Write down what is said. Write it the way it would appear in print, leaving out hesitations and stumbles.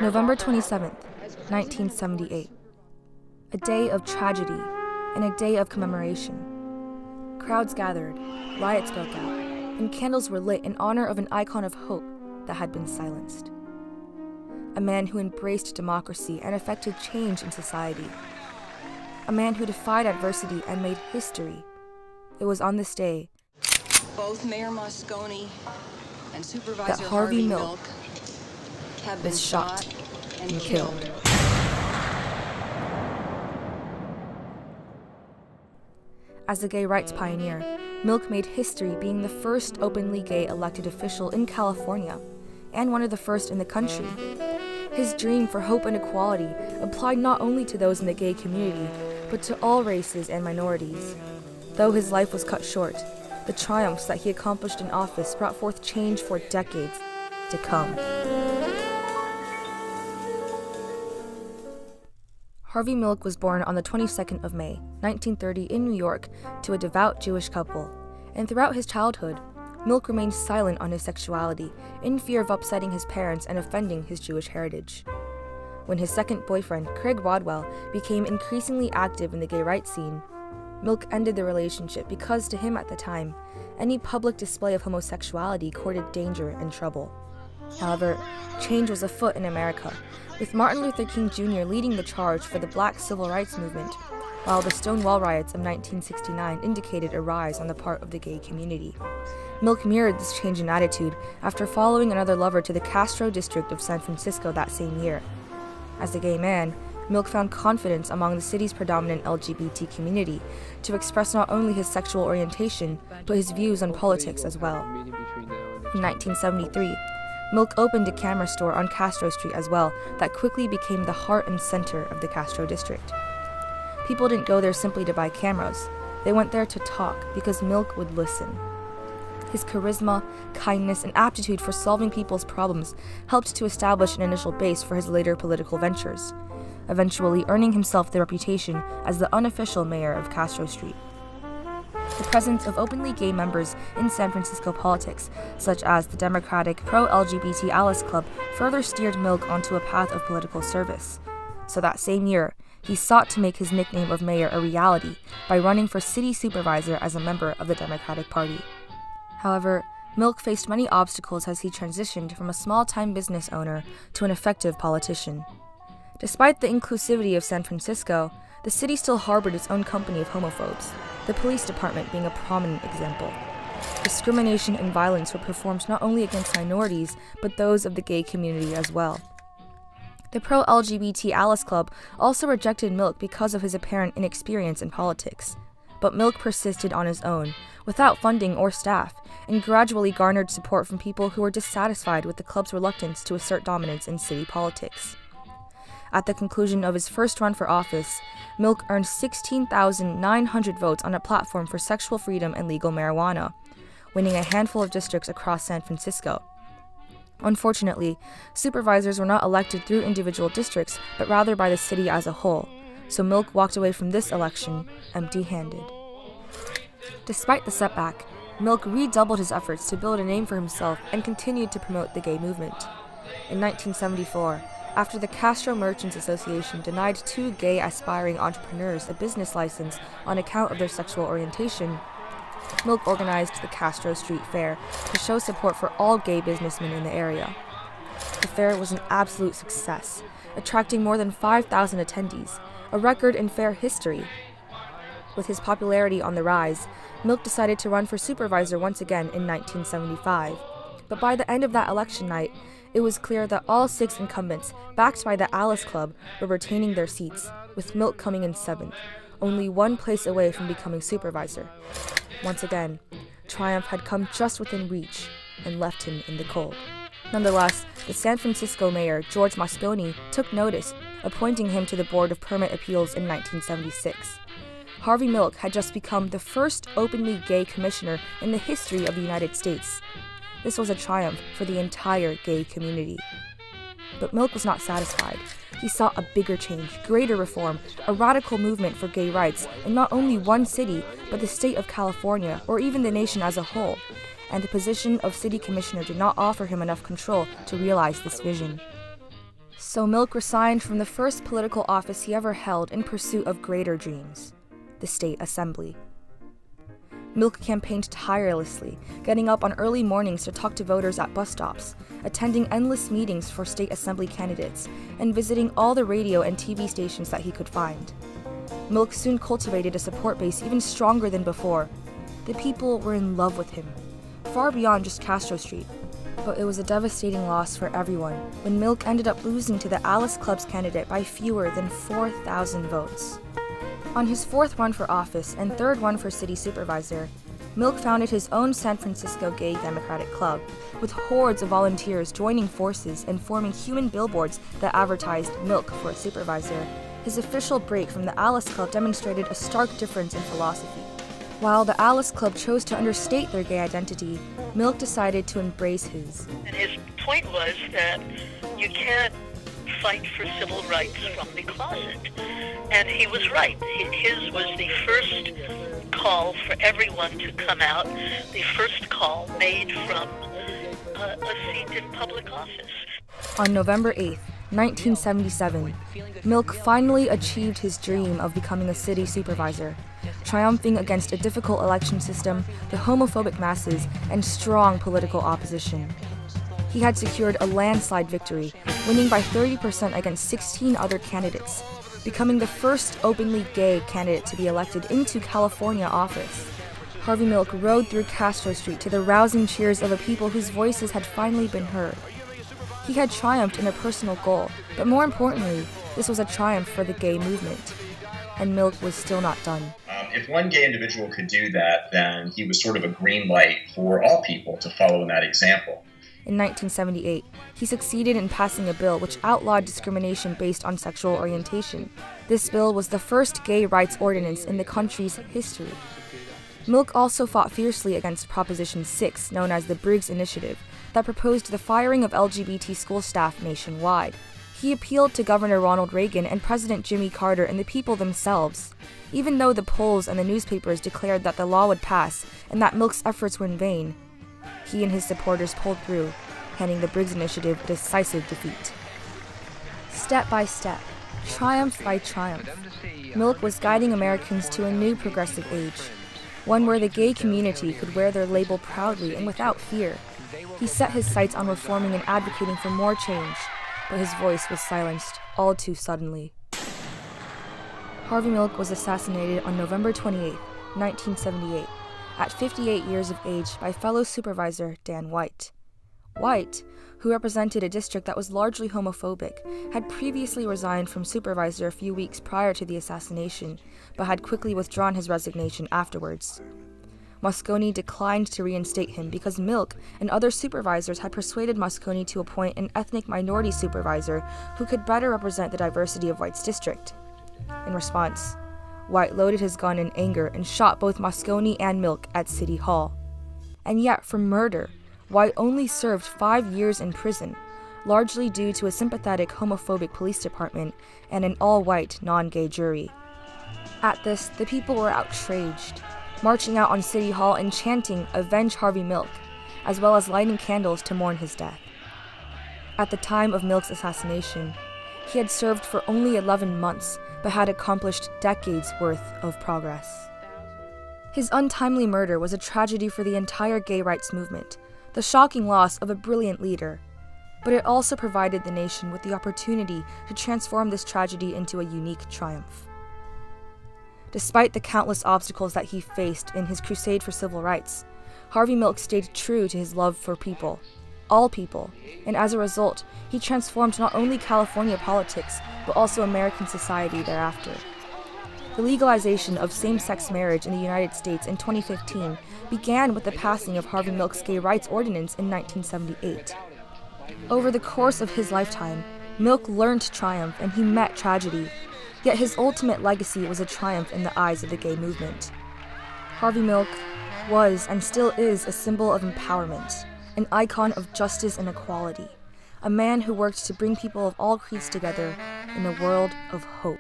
November 27th, 1978. A day of tragedy and a day of commemoration. Crowds gathered, riots broke out, and candles were lit in honor of an icon of hope that had been silenced. A man who embraced democracy and effected change in society. A man who defied adversity and made history. It was on this day both Mayor Moscone and Supervisor that Harvey Milk have been was shot and killed. As a gay rights pioneer, Milk made history being the first openly gay elected official in California, and one of the first in the country. His dream for hope and equality applied not only to those in the gay community, but to all races and minorities. Though his life was cut short, the triumphs that he accomplished in office brought forth change for decades to come. Harvey Milk was born on the 22nd of May, 1930 in New York to a devout Jewish couple, and throughout his childhood, Milk remained silent on his sexuality in fear of upsetting his parents and offending his Jewish heritage. When his second boyfriend, Craig Rodwell, became increasingly active in the gay rights scene, Milk ended the relationship because, to him at the time, any public display of homosexuality courted danger and trouble. However, change was afoot in America, with Martin Luther King Jr. leading the charge for the Black Civil Rights Movement, while the Stonewall riots of 1969 indicated a rise on the part of the gay community. Milk mirrored this change in attitude after following another lover to the Castro district of San Francisco that same year. As a gay man, Milk found confidence among the city's predominant LGBT community to express not only his sexual orientation, but his views on politics as well. In 1973, Milk opened a camera store on Castro Street as well that quickly became the heart and center of the Castro district. People didn't go there simply to buy cameras. They went there to talk because Milk would listen. His charisma, kindness, and aptitude for solving people's problems helped to establish an initial base for his later political ventures, eventually earning himself the reputation as the unofficial mayor of Castro Street. The presence of openly gay members in San Francisco politics, such as the Democratic pro-LGBT Alice Club, further steered Milk onto a path of political service. So that same year, he sought to make his nickname of mayor a reality by running for city supervisor as a member of the Democratic Party. However, Milk faced many obstacles as he transitioned from a small-time business owner to an effective politician. Despite the inclusivity of San Francisco, the city still harbored its own company of homophobes, the police department being a prominent example. Discrimination and violence were performed not only against minorities, but those of the gay community as well. The pro-LGBT Alice Club also rejected Milk because of his apparent inexperience in politics. But Milk persisted on his own, without funding or staff, and gradually garnered support from people who were dissatisfied with the club's reluctance to assert dominance in city politics. At the conclusion of his first run for office, Milk earned 16,900 votes on a platform for sexual freedom and legal marijuana, winning a handful of districts across San Francisco. Unfortunately, supervisors were not elected through individual districts, but rather by the city as a whole, so Milk walked away from this election empty-handed. Despite the setback, Milk redoubled his efforts to build a name for himself and continued to promote the gay movement. In 1974, after the Castro Merchants Association denied two gay aspiring entrepreneurs a business license on account of their sexual orientation, Milk organized the Castro Street Fair to show support for all gay businessmen in the area. The fair was an absolute success, attracting more than 5,000 attendees, a record in fair history. With his popularity on the rise, Milk decided to run for supervisor once again in 1975. But by the end of that election night, it was clear that all 6 incumbents, backed by the Alice Club, were retaining their seats, with Milk coming in 7th, only one place away from becoming supervisor. Once again, triumph had come just within reach and left him in the cold. Nonetheless, the San Francisco mayor, George Moscone, took notice, appointing him to the Board of Permit Appeals in 1976. Harvey Milk had just become the first openly gay commissioner in the history of the United States. This was a triumph for the entire gay community. But Milk was not satisfied. He sought a bigger change, greater reform, a radical movement for gay rights in not only one city, but the state of California, or even the nation as a whole. And the position of city commissioner did not offer him enough control to realize this vision. So Milk resigned from the first political office he ever held in pursuit of greater dreams, the state assembly. Milk campaigned tirelessly, getting up on early mornings to talk to voters at bus stops, attending endless meetings for state assembly candidates, and visiting all the radio and TV stations that he could find. Milk soon cultivated a support base even stronger than before. The people were in love with him, far beyond just Castro Street. But it was a devastating loss for everyone when Milk ended up losing to the Alice Club's candidate by fewer than 4,000 votes. On his fourth run for office and third one for city supervisor, Milk founded his own San Francisco Gay Democratic Club, with hordes of volunteers joining forces and forming human billboards that advertised Milk for supervisor. His official break from the Alice Club demonstrated a stark difference in philosophy. While the Alice Club chose to understate their gay identity, Milk decided to embrace his. And his point was that you can't fight for civil rights from the closet. And he was right. His was the first call for everyone to come out, the first call made from a seat in public office. On November 8th, 1977, Milk finally achieved his dream of becoming a city supervisor, triumphing against a difficult election system, the homophobic masses, and strong political opposition. He had secured a landslide victory, winning by 30% against 16 other candidates, becoming the first openly gay candidate to be elected into California office. Harvey Milk rode through Castro Street to the rousing cheers of a people whose voices had finally been heard. He had triumphed in a personal goal, but more importantly, this was a triumph for the gay movement. And Milk was still not done. If one gay individual could do that, then he was sort of a green light for all people to follow in that example. In 1978, he succeeded in passing a bill which outlawed discrimination based on sexual orientation. This bill was the first gay rights ordinance in the country's history. Milk also fought fiercely against Proposition 6, known as the Briggs Initiative, that proposed the firing of LGBT school staff nationwide. He appealed to Governor Ronald Reagan and President Jimmy Carter and the people themselves. Even though the polls and the newspapers declared that the law would pass and that Milk's efforts were in vain, he and his supporters pulled through, handing the Briggs Initiative a decisive defeat. Step by step, triumph by triumph, Milk was guiding Americans to a new progressive age, one where the gay community could wear their label proudly and without fear. He set his sights on reforming and advocating for more change, but his voice was silenced all too suddenly. Harvey Milk was assassinated on November 28, 1978, at 58 years of age by fellow supervisor Dan White. White, who represented a district that was largely homophobic, had previously resigned from supervisor a few weeks prior to the assassination, but had quickly withdrawn his resignation afterwards. Moscone declined to reinstate him because Milk and other supervisors had persuaded Moscone to appoint an ethnic minority supervisor who could better represent the diversity of White's district. In response, White loaded his gun in anger and shot both Moscone and Milk at City Hall. And yet, for murder, White only served 5 years in prison, largely due to a sympathetic homophobic police department and an all-white, non-gay jury. At this, the people were outraged, marching out on City Hall and chanting, "Avenge Harvey Milk," as well as lighting candles to mourn his death. At the time of Milk's assassination, he had served for only 11 months, but had accomplished decades' worth of progress. His untimely murder was a tragedy for the entire gay rights movement, the shocking loss of a brilliant leader, but it also provided the nation with the opportunity to transform this tragedy into a unique triumph. Despite the countless obstacles that he faced in his crusade for civil rights, Harvey Milk stayed true to his love for people, all people, and as a result, he transformed not only California politics, but also American society thereafter. The legalization of same-sex marriage in the United States in 2015 began with the passing of Harvey Milk's Gay Rights Ordinance in 1978. Over the course of his lifetime, Milk learned to triumph and he met tragedy, yet his ultimate legacy was a triumph in the eyes of the gay movement. Harvey Milk was and still is a symbol of empowerment, an icon of justice and equality, a man who worked to bring people of all creeds together in a world of hope.